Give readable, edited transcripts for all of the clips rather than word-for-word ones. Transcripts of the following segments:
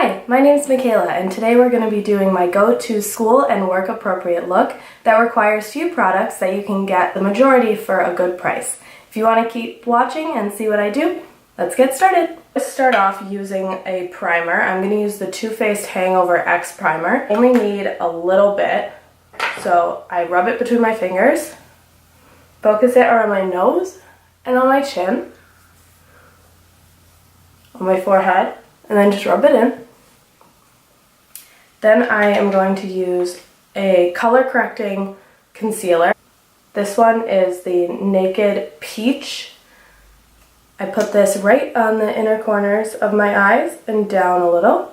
Hi, my name's Michaela, and today we're going to be doing my go-to school and work appropriate look that requires few products that you can get the majority for a good price. If you want to keep watching and see what I do, let's get started. Let's start off using a primer. I'm going to use the Too Faced Hangover X primer. I only need a little bit, so I rub it between my fingers, focus it around my nose and on my chin, on my forehead, and then just rub it in. Then I am going to use a color correcting concealer. This one is the Naked Peach. I put this right on the inner corners of my eyes and down a little.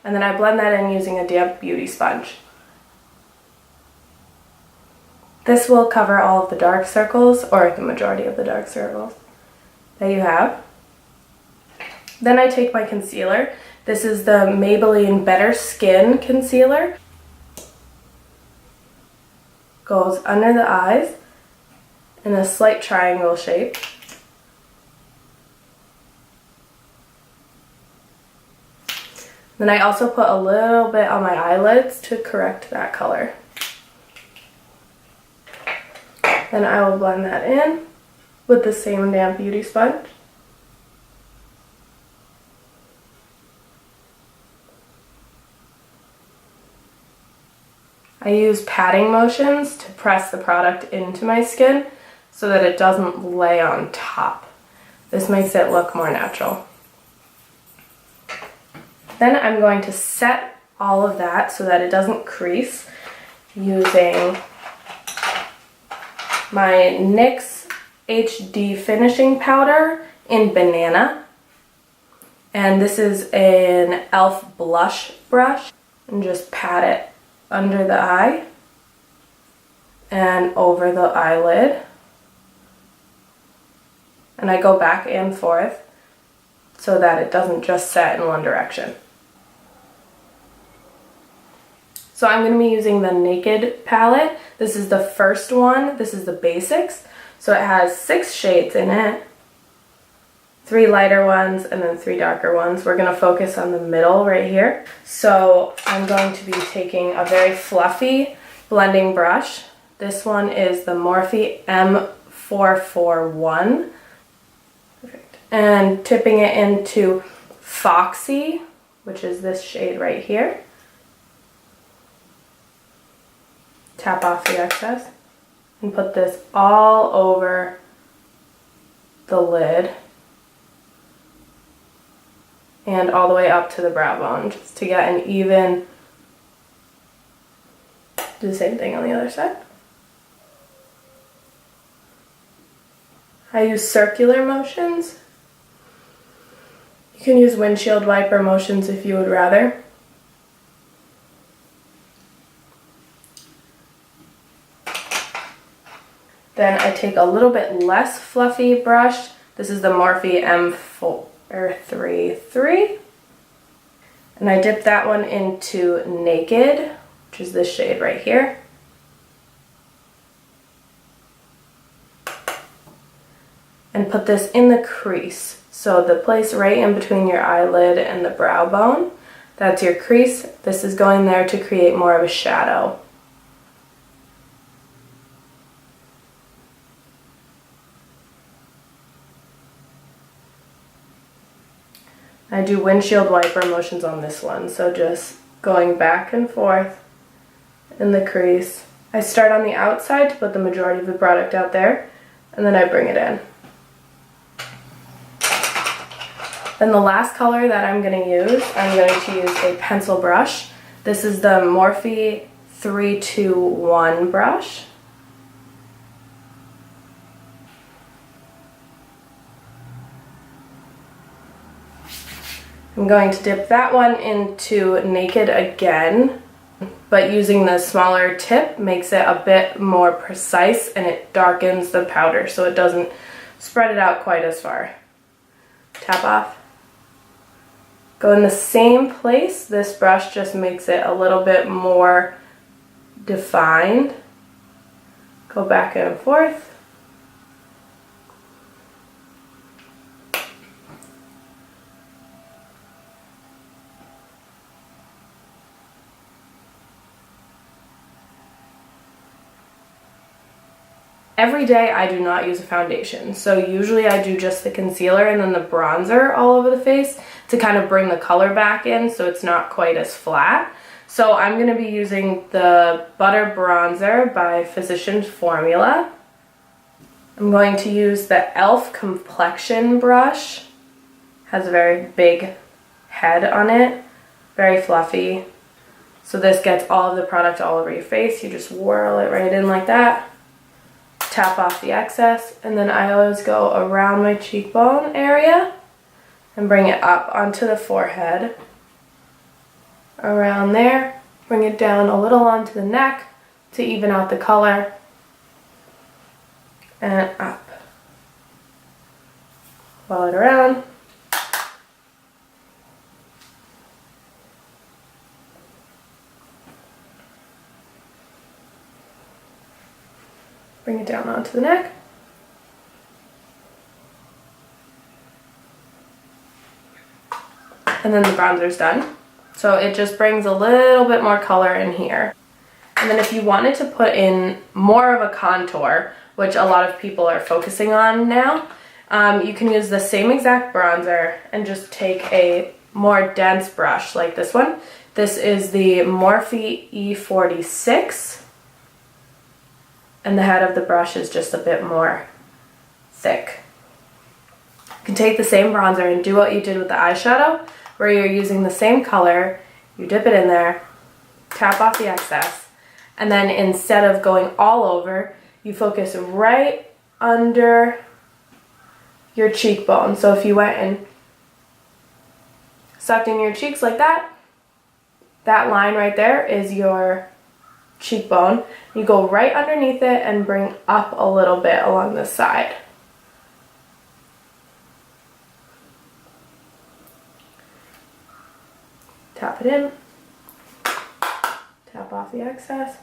And then I blend that in using a damp beauty sponge. This will cover all of the dark circles, or the majority of the dark circles that you have. Then I take my concealer. This is the Maybelline Better Skin Concealer. Goes under the eyes in a slight triangle shape. Then I also put a little bit on my eyelids to correct that color. Then I will blend that in with the same damp beauty sponge. I use patting motions to press the product into my skin so that it doesn't lay on top. This makes it look more natural. Then I'm going to set all of that so that it doesn't crease using my NYX HD finishing powder in Banana, and this is an E.L.F blush brush, and just pat it under the eye and over the eyelid, and I go back and forth so that it doesn't just set in one direction. So I'm going to be using the Naked palette. This is the first one. This is the Basics. So it has 6 shades in it. 3 lighter ones and then 3 darker ones. We're going to focus on the middle right here. So I'm going to be taking a very fluffy blending brush. This one is the Morphe M441. Perfect. And tipping it into Foxy, which is this shade right here. Tap off the excess and put this all over the lid and all the way up to the brow bone, just to get an even. Do the same thing on the other side. I use circular motions. You can use windshield wiper motions if you would rather. Then I take a little bit less fluffy brush. This is the Morphe M433. And I dip that one into Naked, which is this shade right here. And put this in the crease. So the place right in between your eyelid and the brow bone, that's your crease. This is going there to create more of a shadow. I do windshield wiper motions on this one, so just going back and forth in the crease. I start on the outside to put the majority of the product out there, and then I bring it in. Then the last color that I'm going to use a pencil brush. This is the Morphe 321 brush. I'm going to dip that one into Naked again, but using the smaller tip makes it a bit more precise and it darkens the powder so it doesn't spread it out quite as far. Tap off. Go in the same place. This brush just makes it a little bit more defined. Go back and forth. Every day I do not use a foundation, so usually I do just the concealer and then the bronzer all over the face to kind of bring the color back in so it's not quite as flat. So I'm going to be using the Butter Bronzer by Physicians Formula. I'm going to use the E.L.F. Complexion brush. Has a very big head on it, very fluffy. So this gets all of the product all over your face. You just whirl it right in like that. Tap off the excess, and then I always go around my cheekbone area and bring it up onto the forehead. Around there, bring it down a little onto the neck to even out the color, and up. Follow it around. Bring it down onto the neck. And then the bronzer's done. So it just brings a little bit more color in here. And then if you wanted to put in more of a contour, which a lot of people are focusing on now, you can use the same exact bronzer and just take a more dense brush like this one. This is the Morphe E46. And the head of the brush is just a bit more thick. You can take the same bronzer and do what you did with the eyeshadow, where you're using the same color, you dip it in there, tap off the excess, and then instead of going all over, you focus right under your cheekbone. So if you went and sucked in your cheeks like that, that line right there is your cheekbone. You go right underneath it and bring up a little bit along the side. Tap it in, tap off the excess,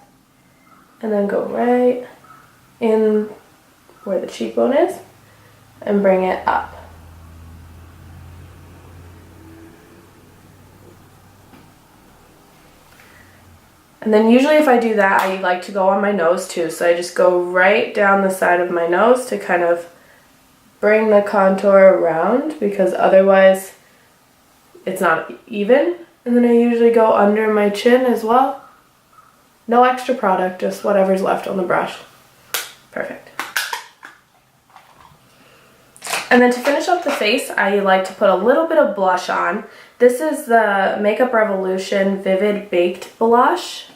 and then go right in where the cheekbone is and bring it up. And then usually if I do that, I like to go on my nose too. So I just go right down the side of my nose to kind of bring the contour around, because otherwise it's not even. And then I usually go under my chin as well. No extra product, just whatever's left on the brush. Perfect. And then to finish up the face, I like to put a little bit of blush on. This is the Makeup Revolution Vivid Baked Blush.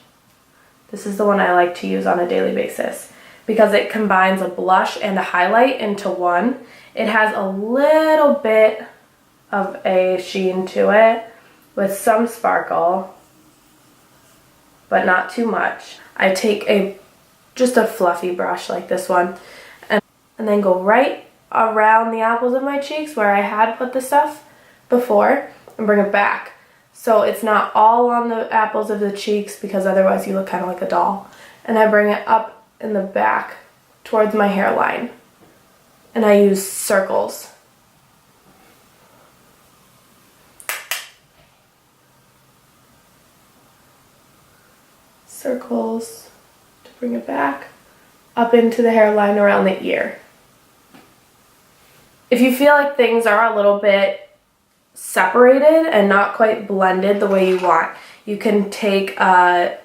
This is the one I like to use on a daily basis because it combines a blush and a highlight into one. It has a little bit of a sheen to it with some sparkle, but not too much. I take just a fluffy brush like this one and then go right around the apples of my cheeks where I had put the stuff before and bring it back. So it's not all on the apples of the cheeks, because otherwise you look kind of like a doll. And I bring it up in the back towards my hairline. And I use circles. Circles to bring it back up into the hairline around the ear. If you feel like things are a little bit separated and not quite blended the way you want, you can take a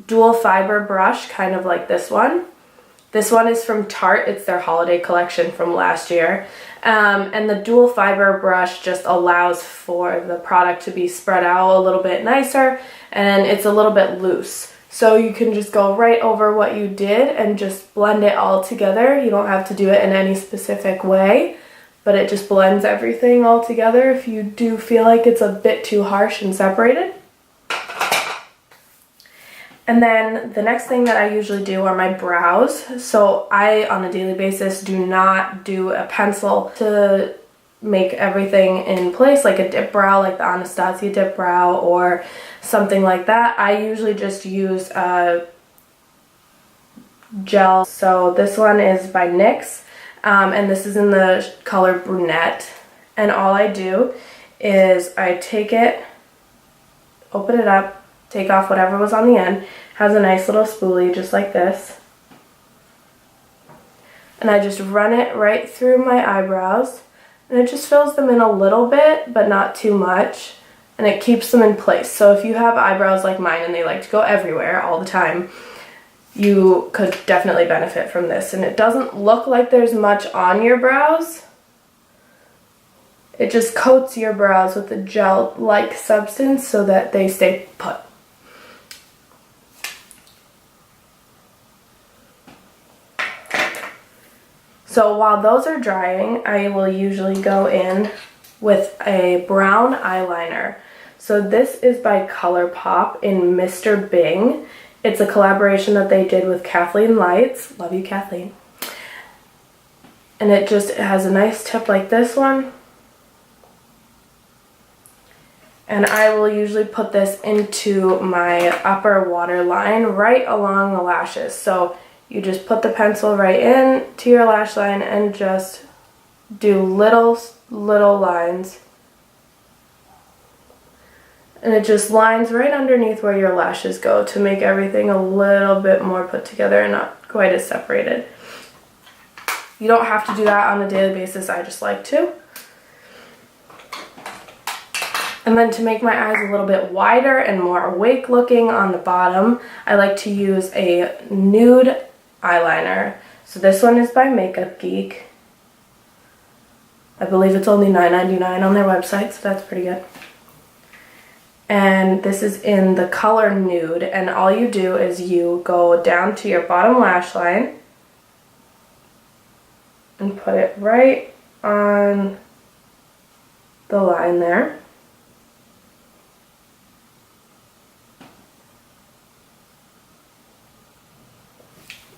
dual fiber brush, kind of like this one. This one is from Tarte. It's their holiday collection from last year. And the dual fiber brush just allows for the product to be spread out a little bit nicer, and it's a little bit loose. So you can just go right over what you did and just blend it all together. You don't have to do it in any specific way, but it just blends everything all together if you do feel like it's a bit too harsh and separated. And then the next thing that I usually do are my brows. So I, on a daily basis, do not do a pencil to make everything in place, like a dip brow, like the Anastasia dip brow or something like that. I usually just use a gel. So this one is by NYX. And this is in the color Brunette. And all I do is I take it, open it up, take off whatever was on the end. Has a nice little spoolie just like this. and I just run it right through my eyebrows, and it just fills them in a little bit, but not too much, and it keeps them in place. So if you have eyebrows like mine and they like to go everywhere all the time, you could definitely benefit from this. And it doesn't look like there's much on your brows. It just coats your brows with a gel-like substance so that they stay put. So while those are drying, I will usually go in with a brown eyeliner. So this is by ColourPop in Mr. Bing. It's a collaboration that they did with Kathleen Lights. Love you, Kathleen. And it has a nice tip like this one. And I will usually put this into my upper waterline right along the lashes. So you just put the pencil right in to your lash line and just do little lines. And it just lines right underneath where your lashes go to make everything a little bit more put together and not quite as separated. You don't have to do that on a daily basis, I just like to. And then to make my eyes a little bit wider and more awake looking on the bottom, I like to use a nude eyeliner. So this one is by Makeup Geek. I believe it's only $9.99 on their website, so that's pretty good. And this is in the color Nude, and all you do is you go down to your bottom lash line and put it right on the line there.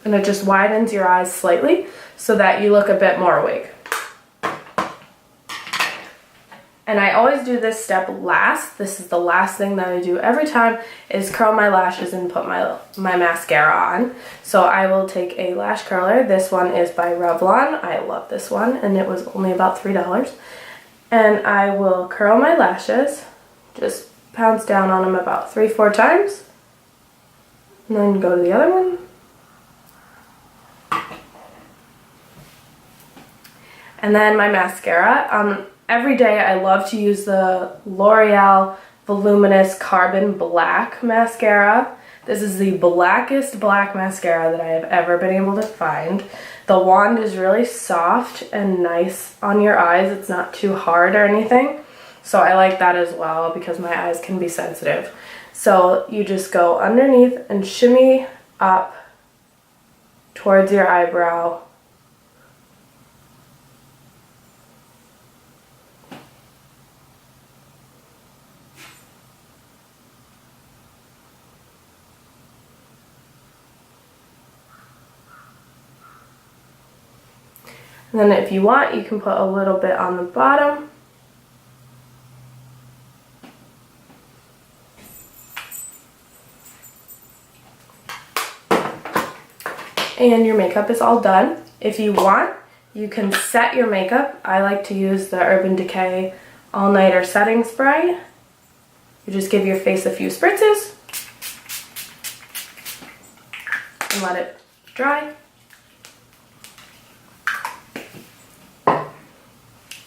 And it just widens your eyes slightly so that you look a bit more awake. And I always do this step last. This is the last thing that I do every time, is curl my lashes and put my mascara on. So I will take a lash curler. This one is by Revlon. I love this one, and it was only about $3. And I will curl my lashes, just pounce down on them about 3-4 times, and then go to the other one. And then my mascara. Every day I love to use the L'Oreal Voluminous Carbon Black Mascara. This is the blackest black mascara that I have ever been able to find. The wand is really soft and nice on your eyes. It's not too hard or anything. So I like that as well because my eyes can be sensitive. So you just go underneath and shimmy up towards your eyebrow. And then if you want, you can put a little bit on the bottom. And your makeup is all done. If you want, you can set your makeup. I like to use the Urban Decay All Nighter Setting Spray. You just give your face a few spritzes and let it dry.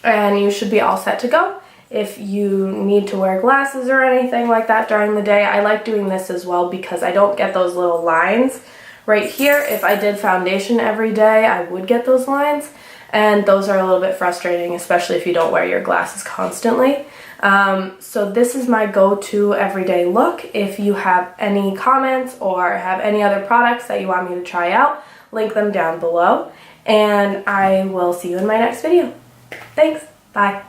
And you should be all set to go. If you need to wear glasses or anything like that during the day, I like doing this as well because I don't get those little lines right here. If I did foundation every day, I would get those lines, and those are a little bit frustrating, especially if you don't wear your glasses constantly. So this is my go-to everyday look. If you have any comments or have any other products that you want me to try out, link them down below, and I will see you in my next video. Thanks. Bye.